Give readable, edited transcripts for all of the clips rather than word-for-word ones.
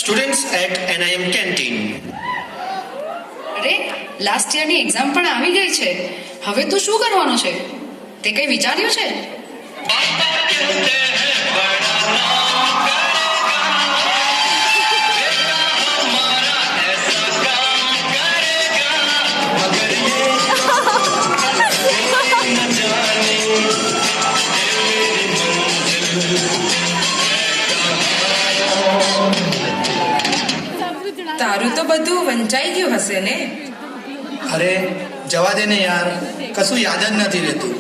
Students at NIM canteen. અરે last યરની exam પણ આવી ગઈ છે. હવે તું શું કરવાનું છે? તે કંઈ વિચાર્યું છે? તારું તો બધું વંચાઈ ગયું હશે ને? અરે જવા દે ને યાર, કશું યાદ જ નથી રહેતું.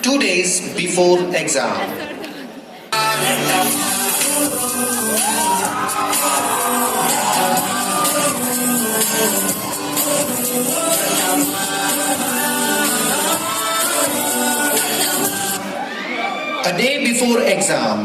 Two days before exam. A day before exam.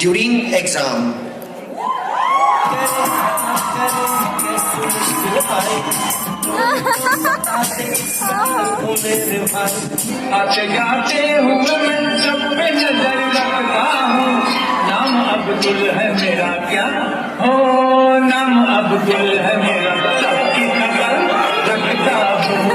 During exam. आते गाते हुए मैं सब पे नजर रखता हूँ. नाम अब्दुल है मेरा क्या हो, नाम अब्दुल है मेरा, सबकी नजर रखता हूँ.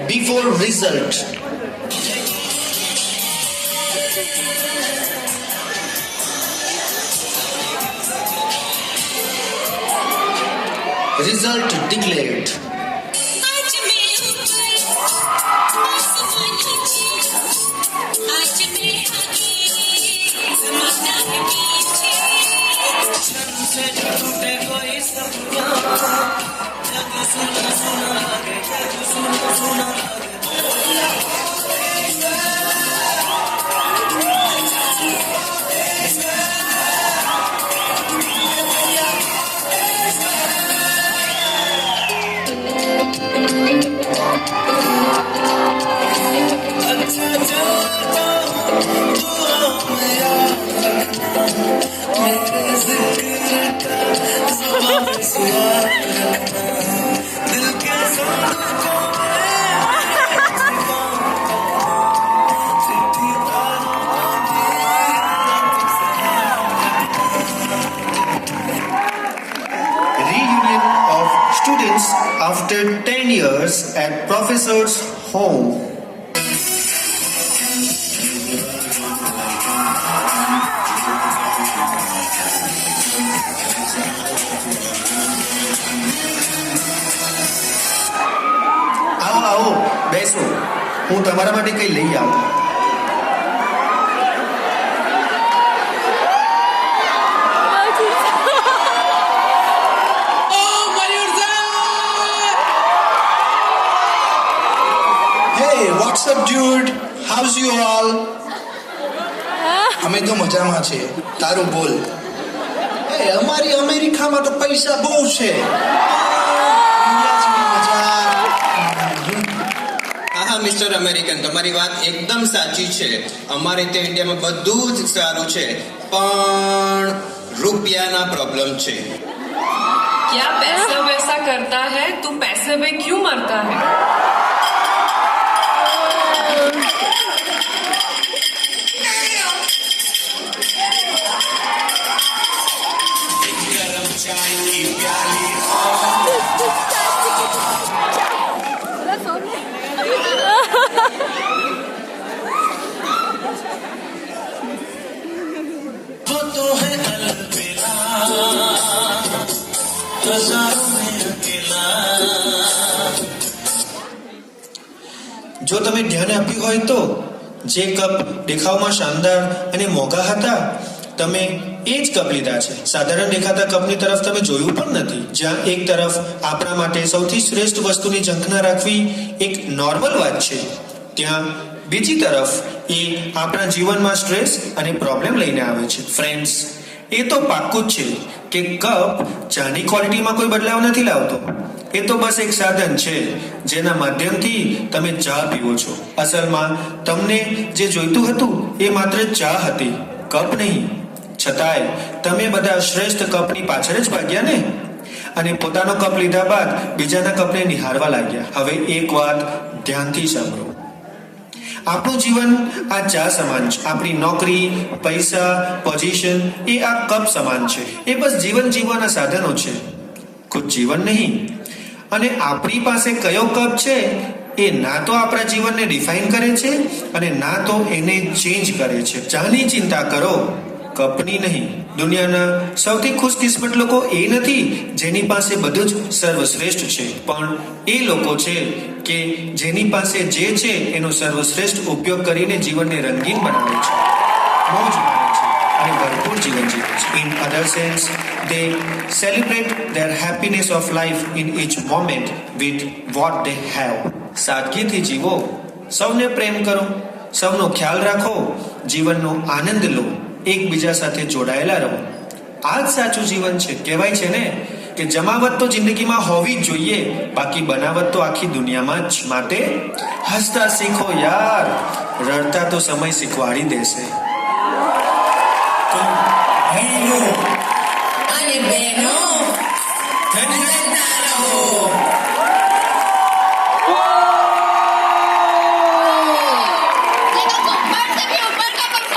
Before result. Result declared. Reunion of students after 10 years at professor's home. આવો આવો બેસો, હું તમારા માટે કંઈ લઈ આવું. Hey, what's up dude? How's you all? અમે તો મજામાં છે. તારું બોલ. Hey, અમારી અમેરિકામાં તો પૈસા બહુ છે. હા મિસ્ટર અમેરિકન, તમારી વાત એકદમ સાચી છે. અમારે ત્યાં ઇન્ડિયામાં બધું જ સારું છે, પણ રૂપિયાના પ્રોબ્લેમ છે. क्या पैसा वैसा करता है, तू पैसे में क्यों मरता है? જો તમે ધ્યાન આપ્યું હોય તો જે કપ દેખાવમાં શાનદાર અને મોંઘા હતા, તમે એ જ કપ લીધા છે. સાધારણ દેખાતા કપની તરફ તમે જોયું પણ નથી. જ્યાં એક તરફ આપણા માટે સૌથી શ્રેષ્ઠ વસ્તુની ઝંખના રાખવી એક નોર્મલ વાત છે, ત્યાં બીજી તરફ એ આપણા જીવનમાં સ્ટ્રેસ અને પ્રોબ્લેમ લઈને આવે છે. ફ્રેન્ડ્સ, એ તો પાક્કું જ છે કે કપ ચાની ક્વોલિટીમાં કોઈ બદલાવ નથી લાવતો. એ તો બસ એક સાધન છે જેના માધ્યમથી તમે ચા પીવો છો. અસલમાં તમને જે જોઈતું હતું એ માત્ર ચા હતી, કપ નહીં. છતાંય તમે બધા શ્રેષ્ઠ કપની પાછળ જ ભાગ્યા ને, અને પોતાનો કપ લીધા બાદ બીજાના કપને નિહાળવા લાગ્યા. હવે એક વાત ધ્યાનથી સાંભળો. આપણું જીવન આ ચા સમાન છે. આપણી નોકરી, પૈસા, પોઝિશન એ આ કપ સમાન છે. એ બસ જીવન જીવવાના સાધનો છે, ખુદ જીવન નહીં. અને આપણી પાસે કયો કપ છે એ ના તો આપણા જીવનને ડિફાઇન કરે છે અને ના તો એને ચેન્જ કરે છે. ચાની ચિંતા કરો, કપની નહીં. દુનિયાના સૌથી ખુશકિસ્મત લોકો એ નથી જેની પાસે બધું જ સર્વશ્રેષ્ઠ છે, પણ એ લોકો છે કે જેની પાસે જે છે એનો સર્વશ્રેષ્ઠ ઉપયોગ કરીને જીવનને રંગીન બનાવે છે, મોજ માણે છે અને ભરપૂર જીવન જીવે છે. In other sense, they celebrate their happiness of life in each moment with what they have. સાદગીથી જીવો, સૌને પ્રેમ કરો, સૌનો ખ્યાલ રાખો, જીવનનો આનંદ લો, એકબીજા સાથે જોડાયેલા રહો. આ જ સાચું જીવન છે. કહેવાય છે ને કે જમાવટ તો જિંદગીમાં હોવી જ જોઈએ, બાકી બનાવટ તો આખી દુનિયામાં જ. માટે હસતા શીખો યાર, રડતા તો સમય શીખવાડી દેશે. તો ભાઈઓ અને બહેનો, ધન્યવાદ રહો.